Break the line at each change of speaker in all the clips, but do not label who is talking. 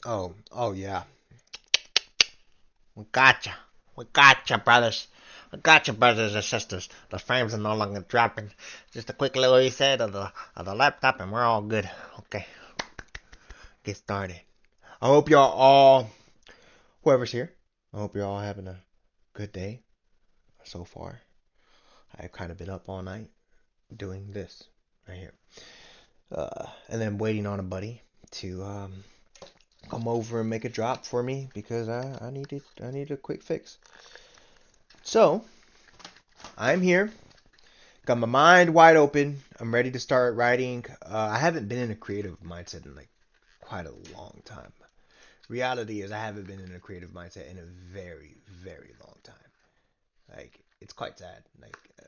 Oh, oh yeah. We gotcha. We gotcha, brothers. We gotcha, brothers and sisters. The frames are no longer dropping. Just a quick little reset of the laptop, and we're all good. Okay, get started. I hope y'all all, whoever's here, I hope you're all having a good day so far. I've kind of been up all night doing this right here, and then waiting on a buddy to come over and make a drop for me because I need a quick fix. So I'm here. Got my mind wide open. I'm ready to start writing. I haven't been in a creative mindset in like quite a long time. Reality is I haven't been in a creative mindset in a very, very long time. Like it's quite sad. Like I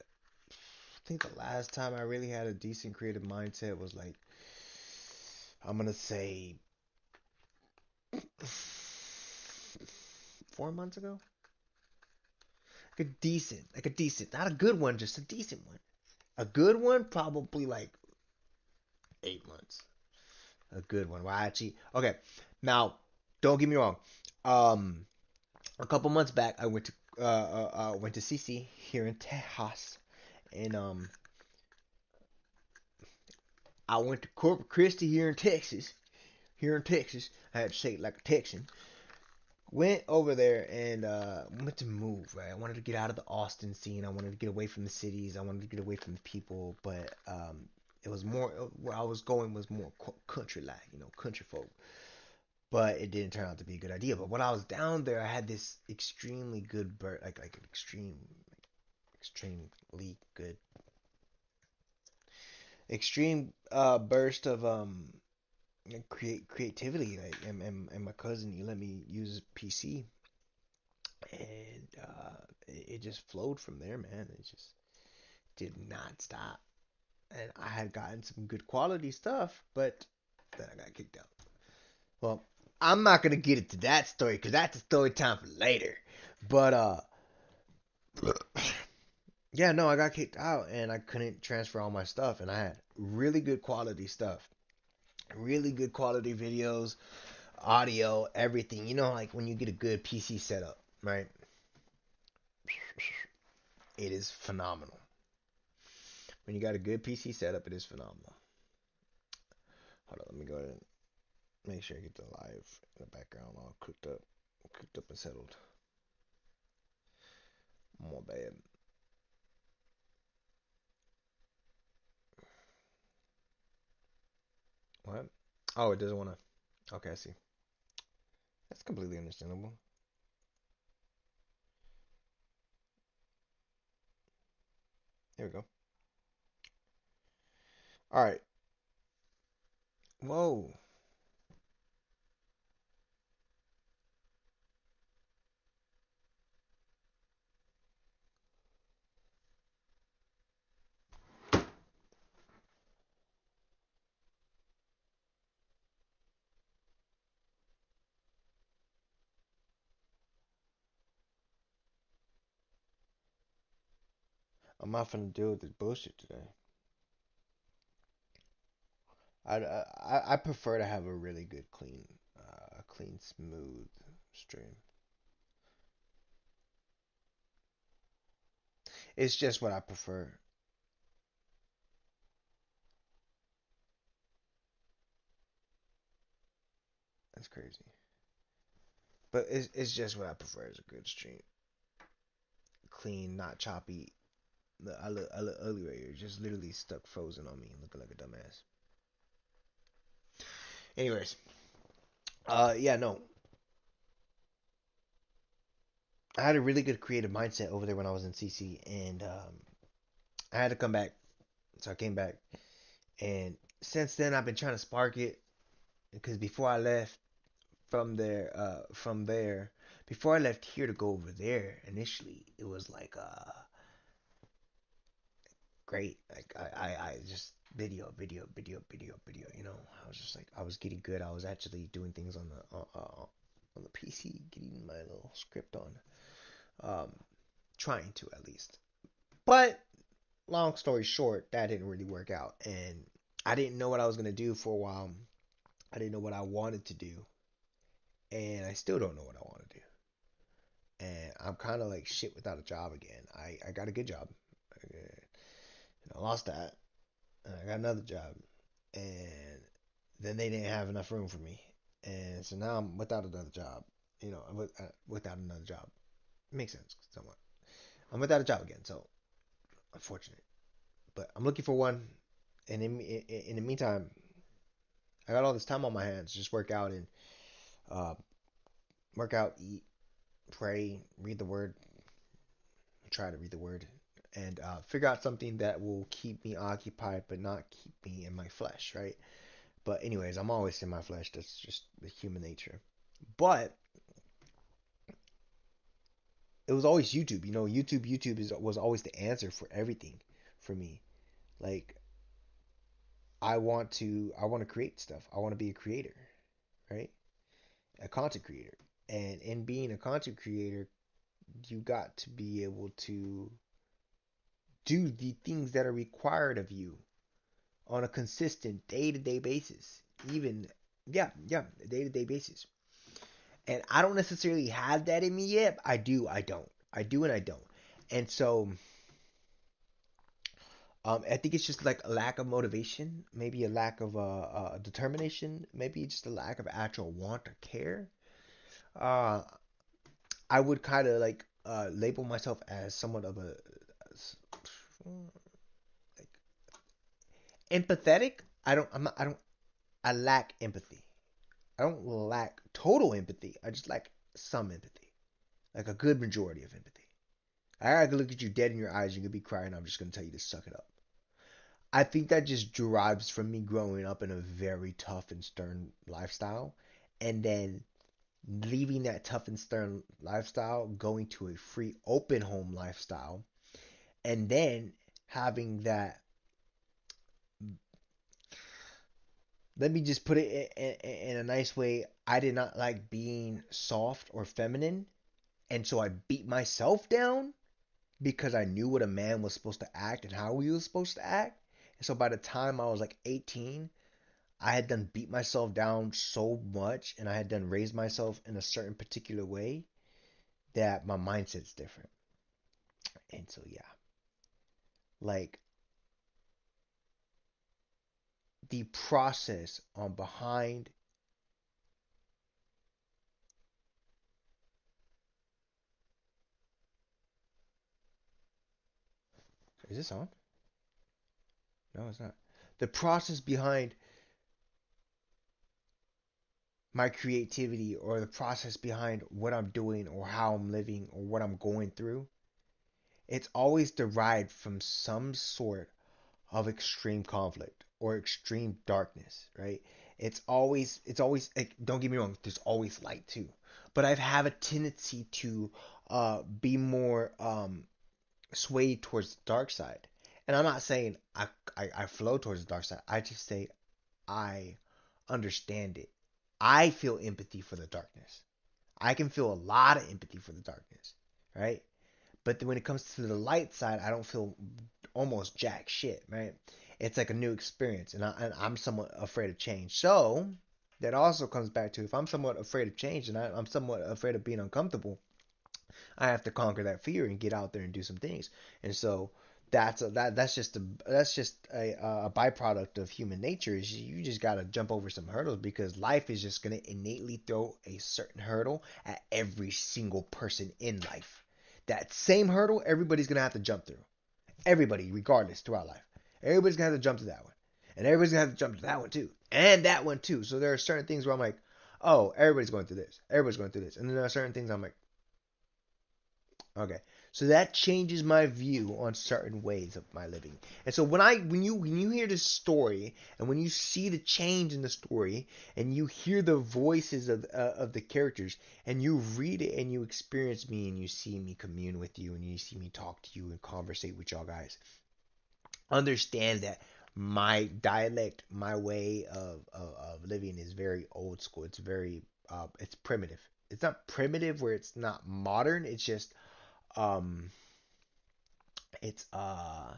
think the last time I really had a decent creative mindset was like I'm gonna say 4 months ago. Like a decent, not a good one, just a decent one. A good one, probably like 8 months. A good one. Why actually? Okay. Now, don't get me wrong. Um, a couple months back, I went to CC here in Texas, and I went to Corpus Christi here in Texas. Here in Texas, I had to say it like a Texan. Went over there and went to move. Right, I wanted to get out of the Austin scene. I wanted to get away from the cities. I wanted to get away from the people. But it was more where I was going was more country like, country folk. But it didn't turn out to be a good idea. But when I was down there, I had this extremely good like an extremely good, extreme burst of creativity. Like, and my cousin, he let me use his PC, and it just flowed from there, man. It just did not stop. And I had gotten some good quality stuff, but then I got kicked out. Well, I'm not gonna get into that story because that's a story time for later. But yeah, no, I got kicked out and I couldn't transfer all my stuff, and I had really good quality stuff, really good quality videos, audio, everything. Like when you get a good PC setup, right? It is phenomenal. When you got a good PC setup, it is phenomenal. Hold on, let me go ahead and make sure I get the live in the background all cooked up and settled. More bad. What? Oh, it doesn't want to. Okay, I see. That's completely understandable. Here we go. All right. Whoa. I'm not finna deal with this bullshit today. I prefer to have a really good, clean, smooth stream. It's just what I prefer. That's crazy, but it's just what I prefer as a good stream. Clean, not choppy. I look ugly right here. Just literally stuck frozen on me, looking like a dumbass. Anyways, yeah, no, I had a really good creative mindset over there when I was in CC, and I had to come back, so I came back, and since then I've been trying to spark it because before I left from there, before I left here to go over there, initially it was like great, like I just video. You know, I was just like I was getting good. I was actually doing things on the PC, getting my little script on, um, trying to at least. But long story short, that didn't really work out, and I didn't know what I was gonna do for a while. I didn't know what I wanted to do, and I still don't know what I want to do. And I'm kind of like shit without a job again. I got a good job, and I lost that, and I got another job, and then they didn't have enough room for me, and so now I'm without another job. You know, without another job. It makes sense somewhat. I'm without a job again, so unfortunate. But I'm looking for one, and in the meantime, I got all this time on my hands. Just uh, work out, eat, pray, read the word, try to read the word, and figure out something that will keep me occupied but not keep me in my flesh, right? But anyways, I'm always in my flesh. That's just the human nature. But it was always YouTube. You know, was always the answer for everything for me. Like I want to create stuff. I want to be a creator, right? A content creator. And in being a content creator, you got to be able to do the things that are required of you on a consistent day-to-day basis. Even yeah, day-to-day basis. And I don't necessarily have that in me yet. I do, I don't. I do and I don't. And so I think it's just like a lack of motivation, maybe a lack of determination, maybe just a lack of actual want or care. Uh, I would kind of like label myself as somewhat of a like empathetic. I don't. I'm not, I don't. I lack empathy. I don't lack total empathy. I just lack some empathy, like a good majority of empathy. I gotta look at you dead in your eyes. You're gonna be crying. I'm just gonna tell you to suck it up. I think that just derives from me growing up in a very tough and stern lifestyle, and then leaving that tough and stern lifestyle, going to a free, open home lifestyle, and then having that. Let me just put it in a nice way. I did not like being soft or feminine, and so I beat myself down because I knew what a man was supposed to act and how he was supposed to act. And so by the time I was like 18, I had done beat myself down so much and I had done raised myself in a certain particular way that my mindset's different. And so yeah, like the process on behind. Is this on? No, it's not. The process behind my creativity or the process behind what I'm doing or how I'm living or what I'm going through, it's always derived from some sort of extreme conflict or extreme darkness, right? It's always like, don't get me wrong, there's always light too. But I have a tendency to be more swayed towards the dark side. And I'm not saying I flow towards the dark side. I just say I understand it. I feel empathy for the darkness. I can feel a lot of empathy for the darkness, right? But when it comes to the light side, I don't feel almost jack shit, right? It's like a new experience, and I'm somewhat afraid of change. So that also comes back to if I'm somewhat afraid of change and I'm somewhat afraid of being uncomfortable, I have to conquer that fear and get out there and do some things. And so that's just a byproduct of human nature is you just got to jump over some hurdles because life is just going to innately throw a certain hurdle at every single person in life. That same hurdle everybody's going to have to jump through. Everybody, regardless, throughout life. Everybody's going to have to jump to that one. And everybody's gonna have to jump to that one too, and that one too. So there are certain things where I'm like, oh, everybody's going through this, everybody's going through this, and then there are certain things I'm like, okay. So that changes my view on certain ways of my living. And so when you hear this story and when you see the change in the story and you hear the voices of the characters and you read it and you experience me and you see me commune with you and you see me talk to you and conversate with y'all guys, understand that my dialect, my way of living is very old school. It's very it's primitive. It's not primitive where it's not modern. It's just um it's uh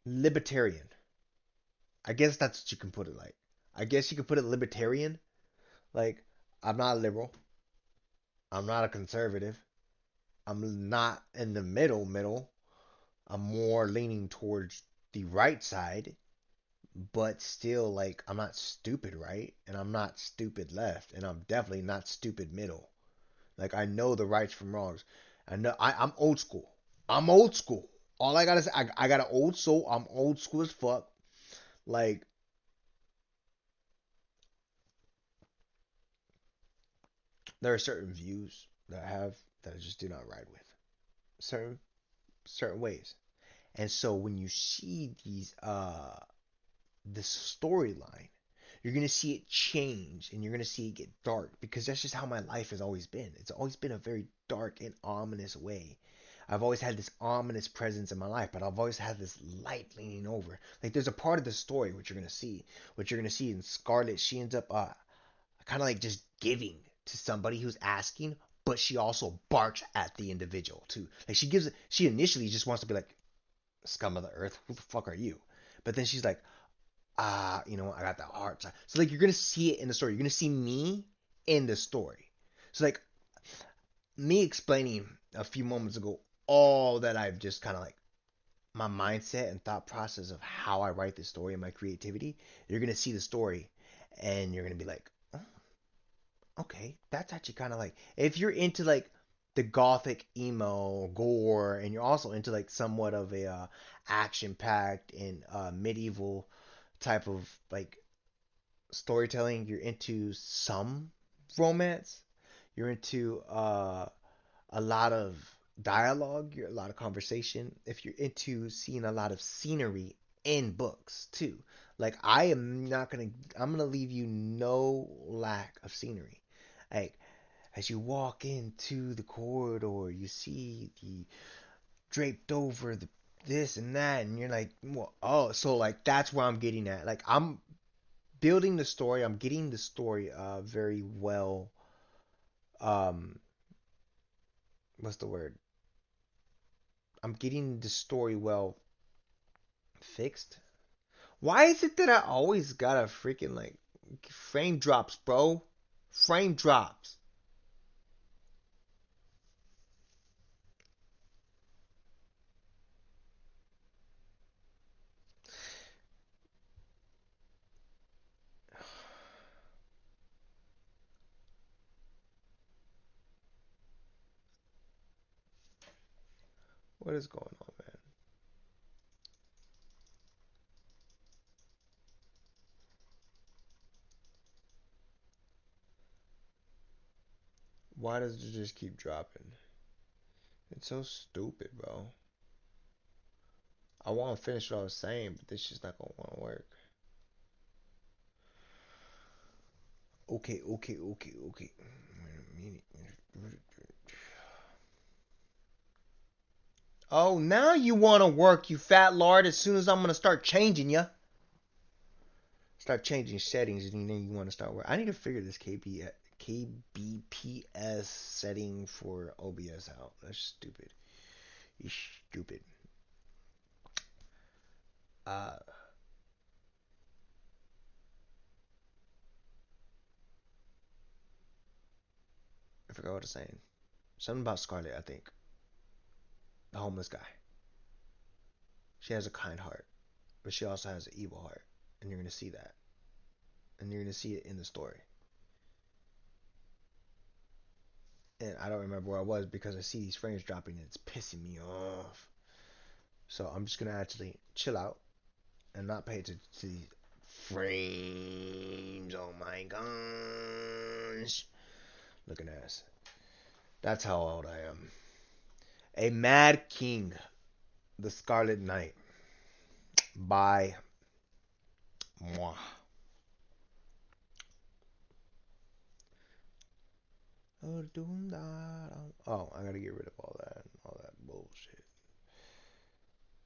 libertarian. I guess that's what you can put it like. I guess you could put it libertarian. Like I'm not a liberal. I'm not a conservative. I'm not in the middle. I'm more leaning towards the right side, but still like I'm not stupid right and I'm not stupid left and I'm definitely not stupid middle. Like I know the rights from wrongs. I'm old school. I'm old school. All I gotta say, I got an old soul. I'm old school as fuck. Like there are certain views that I have that I just do not ride with. Certain ways. And so when you see this storyline, you're gonna see it change and you're gonna see it get dark because that's just how my life has always been. It's always been a very dark and ominous way. I've always had this ominous presence in my life, but I've always had this light leaning over. Like there's a part of the story which you're gonna see in Scarlet. She ends up kind of like just giving to somebody who's asking, but she also barks at the individual too. Like she initially just wants to be like, scum of the earth, who the fuck are you? But then she's like, I got that heart. So like you're gonna see it in the story. You're gonna see me in the story. So like me explaining a few moments ago all that I've just kind of like my mindset and thought process of how I write this story and my creativity. You're gonna see the story, and you're gonna be like, oh, okay, that's actually kind of like if you're into like the gothic emo gore, and you're also into like somewhat of a action packed and medieval type of like storytelling, you're into some romance, you're into a lot of dialogue, you're a lot of conversation, if you're into seeing a lot of scenery in books too. Like I'm gonna leave you no lack of scenery. Like as you walk into the corridor, you see the draped over the this and that, and you're like, well, oh, so like that's where I'm getting at. Like I'm building the story. I'm getting the story very well. Um, what's the word? I'm getting the story well fixed. Why is it that I always gotta freaking like frame drops, bro? Frame drops. What is going on, man? Why does it just keep dropping? It's so stupid, bro. I want to finish what I was saying, but this just not gonna want to work. Okay. Oh, now you want to work, you fat lard. As soon as I'm gonna start changing ya, start changing settings, and then you want to start work. I need to figure this KBPS setting for OBS out. That's stupid. You stupid. Uh, I forgot what I was saying. Something about Scarlet, I think. The homeless guy. She has a kind heart, but she also has an evil heart, and you're gonna see that, and you're gonna see it in the story. and I don't remember where I was because I see these frames dropping and it's pissing me off. So I'm just gonna actually chill out and not pay attention to these frames. Oh my gosh. Looking at us. That's how old I am. A Mad King, The Scarlet Knight by moi. Oh, I gotta get rid of all that bullshit.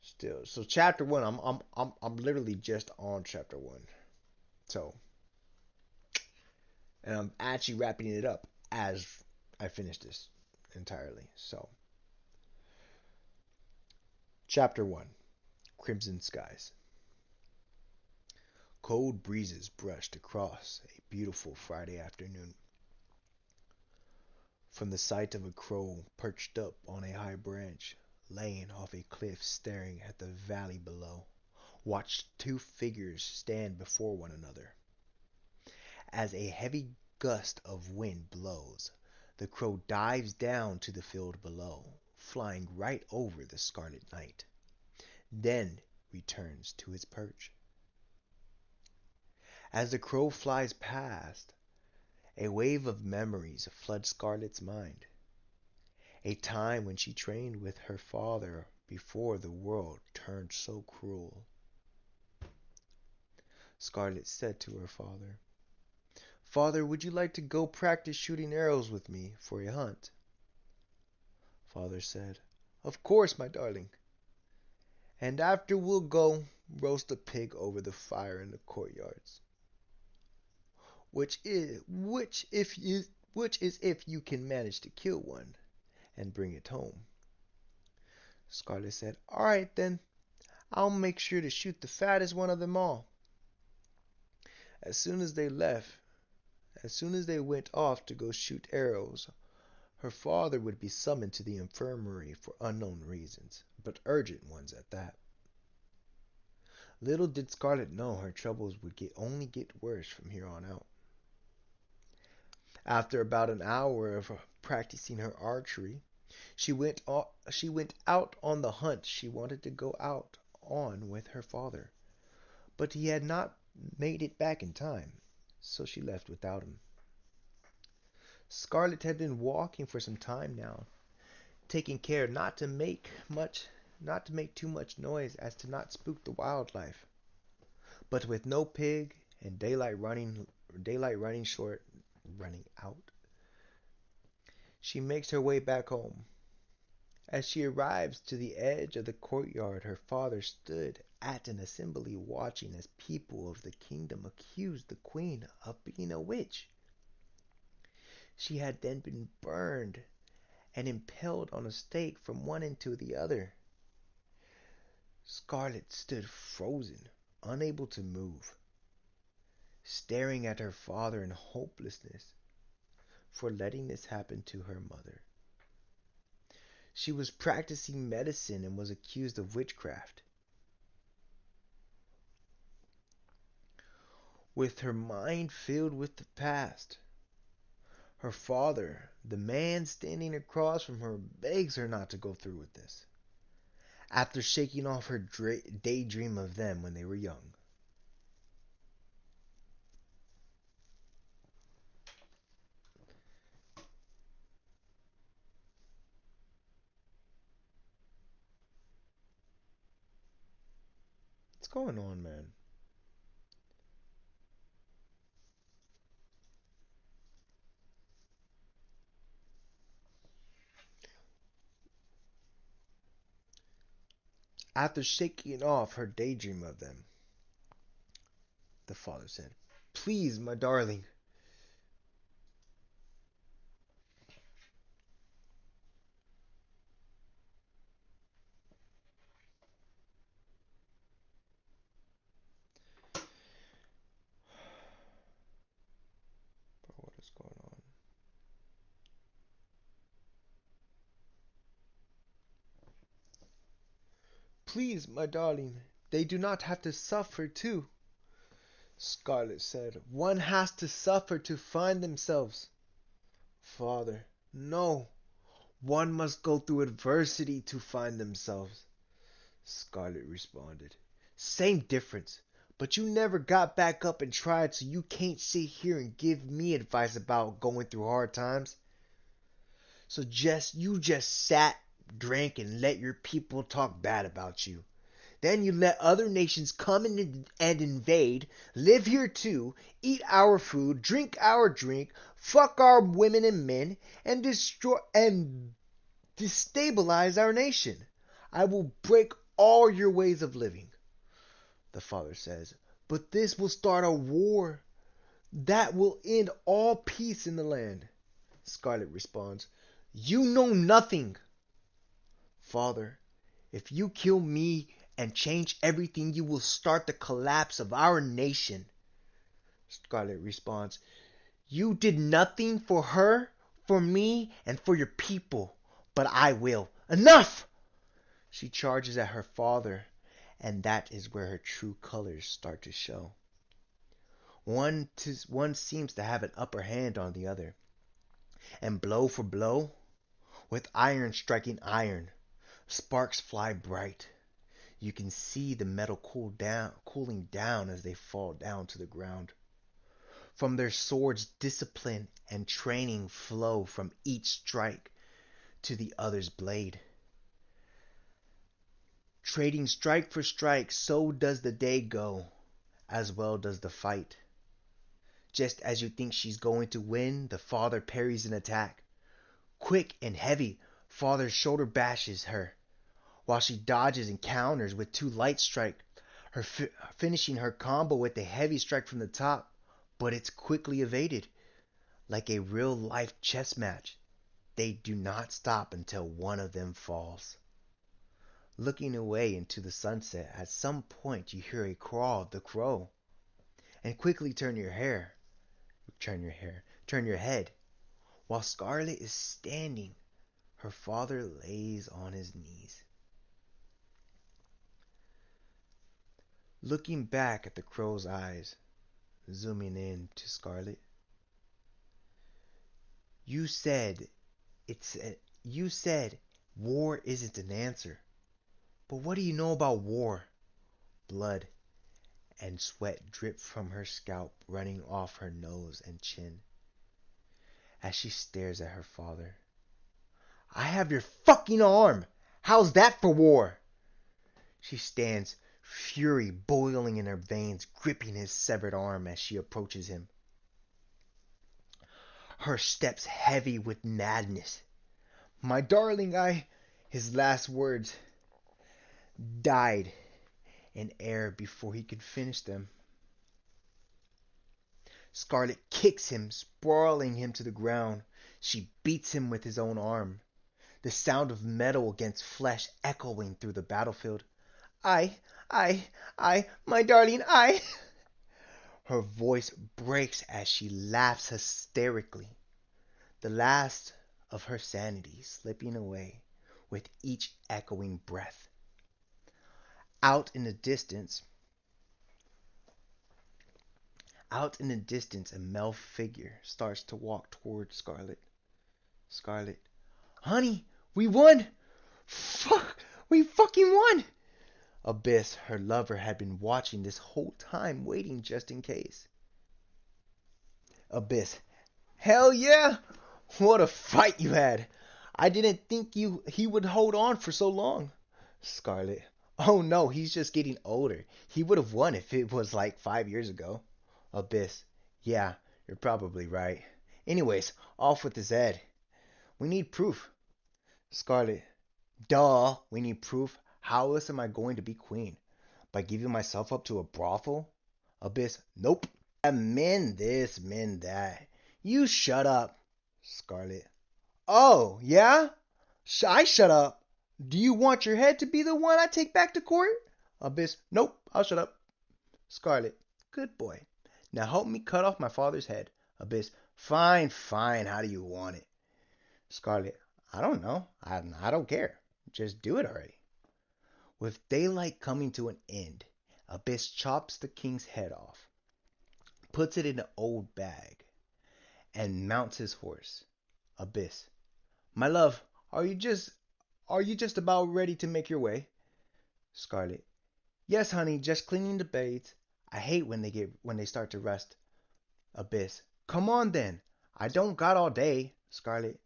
Still, so chapter one, I'm literally just on chapter one. So, and I'm actually wrapping it up as I finish this entirely. So, chapter one, Crimson Skies. Cold breezes brushed across a beautiful Friday afternoon. From the sight of a crow perched up on a high branch, laying off a cliff staring at the valley below, watched two figures stand before one another. As a heavy gust of wind blows, the crow dives down to the field below, flying right over the Scarlet Knight, then returns to its perch. As the crow flies past, a wave of memories floods Scarlet's mind. A time when she trained with her father before the world turned so cruel. Scarlet said to her father, "Father, would you like to go practice shooting arrows with me for a hunt?" Father said, "Of course, my darling. And after we'll go roast a pig over the fire in the courtyards. Which is if you can manage to kill one and bring it home." Scarlet said, "All right then. I'll make sure to shoot the fattest one of them all." As soon as they left, as soon as they went off to go shoot arrows, her father would be summoned to the infirmary for unknown reasons, but urgent ones at that. Little did Scarlet know her troubles would only get worse from here on out. After about an hour of practicing her archery, she went out on the hunt she wanted to go out on with her father, but he had not made it back in time, so she left without him. Scarlet had been walking for some time now, taking care not to make too much noise as to not spook the wildlife. But with no pig and daylight running out, she makes her way back home. As she arrives to the edge of the courtyard, her father stood at an assembly watching as people of the kingdom accused the queen of being a witch. She had then been burned and impaled on a stake from one end to the other. Scarlet stood frozen, unable to move, staring at her father in hopelessness for letting this happen to her mother. She was practicing medicine and was accused of witchcraft. With her mind filled with the past, her father, the man standing across from her, begs her not to go through with this, after shaking off her daydream of them when they were young. What's going on, man? After shaking off her daydream of them, the father said, "Please, my darling." Bro, what is going on? "Please, my darling, they do not have to suffer too." Scarlet said, "One has to suffer to find themselves." "Father,
No, one must go through adversity to find themselves, Scarlet responded. Same difference. But you never got back up and tried, so you can't sit here and give me advice about going through hard times. So you just sat, drank, and let your people talk bad about you. Then you let other nations come in and invade, live here too, eat our food, drink our drink, fuck our women and men, and destroy and destabilize our nation. I will break all your ways of living, the father says. But this will start a war that will end all peace in the land. Scarlet responds, You know nothing, father. If you kill me and change everything, you will start the collapse of our nation. Scarlet responds, You did nothing for her, for me, and for your people, but I will. Enough! She charges at her father, and that is where her true colors start to show. One seems to have an upper hand on the other, and blow for blow, with iron striking iron, sparks fly bright. You can see the metal cooling down as they fall down to the ground. From their swords, discipline and training flow from each strike to the other's blade. Trading strike for strike, so does the day go, as well does the fight. Just as you think she's going to win, the father parries an attack. Quick and heavy, father's shoulder bashes her, while she dodges and counters with two light strikes, finishing her combo with a heavy strike from the top, but it's quickly evaded. Like a real life chess match, they do not stop until one of them falls. Looking away into the sunset, at some point you hear a crawl of the crow, and quickly turn your head. While Scarlet is standing, her father lays on his knees. Looking back at the crow's eyes, zooming in to Scarlet. You said it's you said war isn't an answer. But what do you know about war? Blood and sweat drip from her scalp, running off her nose and chin as she stares at her father. I have your fucking arm! How's that for war? She stands, fury boiling in her veins, gripping his severed arm as she approaches him. Her steps heavy with madness. My darling, his last words died in air before he could finish them. Scarlet kicks him, sprawling him to the ground. She beats him with his own arm, the sound of metal against flesh echoing through the battlefield. I, I, my darling, I. Her voice breaks as she laughs hysterically, the last of her sanity slipping away with each echoing breath. Out in the distance, Out in the distance, a male figure starts to walk toward Scarlet. Scarlet, honey, we won! Fuck, we fucking won! Abyss, her lover, had been watching this whole time, waiting just in case. Abyss, hell yeah! What a fight you had! I didn't think he would hold on for so long. Scarlet, oh no, he's just getting older. He would have won if it was like 5 years ago. Abyss, yeah, you're probably right. Anyways, off with his head. We need proof. Scarlet, duh, we need proof. How else am I going to be queen? By giving myself up to a brothel? Abyss, nope. Men this, men that. You shut up. Scarlet, oh, yeah? I shut up. Do you want your head to be the one I take back to court? Abyss, nope, I'll shut up. Scarlet, good boy. Now help me cut off my father's head. Abyss, fine, fine, how do you want it? Scarlet, I don't know. I don't care. Just do it already. With daylight coming to an end, Abyss chops the king's head off, puts it in an old bag, and mounts his horse. Abyss, My love, are you just about ready to make your way? Scarlet. Yes, honey, just cleaning the blades. I hate when they start to rust. Abyss. Come on then. I don't got all day. Scarlet.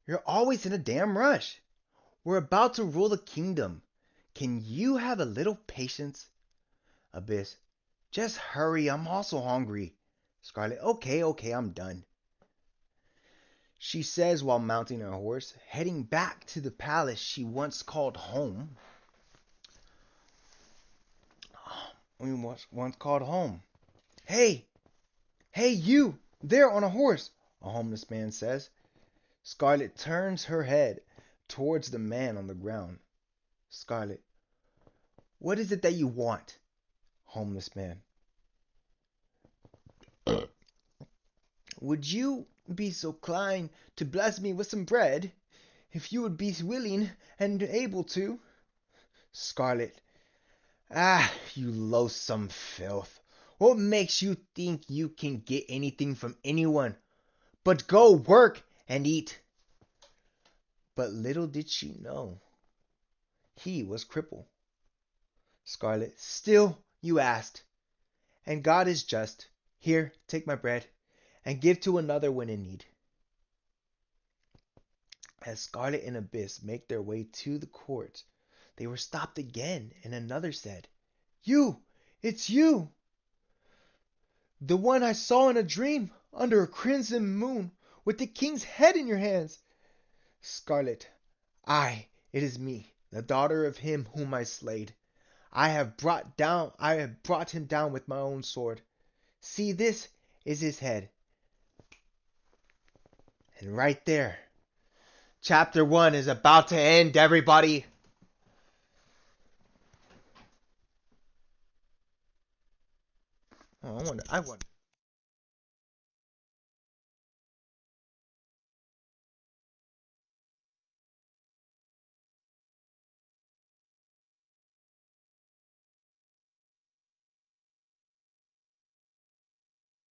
You're always in a damn rush. We're about to rule the kingdom. Can you have a little patience? Abyss. Just hurry, I'm also hungry. Scarlet. Okay, okay, I'm done. She says while mounting her horse, heading back to the palace she once called home. Once called home. Hey, hey, you, there on a horse, a homeless man says. Scarlet turns her head towards the man on the ground. Scarlet. What is it that you want? Homeless man. Would you be so kind to bless me with some bread, if you would be willing and able to? Scarlet. Ah, you loathsome filth. What makes you think you can get anything from anyone? But go work and eat. But little did she know, he was crippled. Scarlet. Still, you asked. And God is just. Here, take my bread, and give to another when in need. As Scarlet and Abyss make their way to the court, they were stopped again, and another said, You! It's you! The one I saw in a dream, under a crimson moon, with the king's head in your hands. Scarlet. Aye, it is me, the daughter of him whom I slayed. I have brought him down with my own sword. See, this is his head. And right there, chapter 1 is about to end, everybody. Oh, I wonder.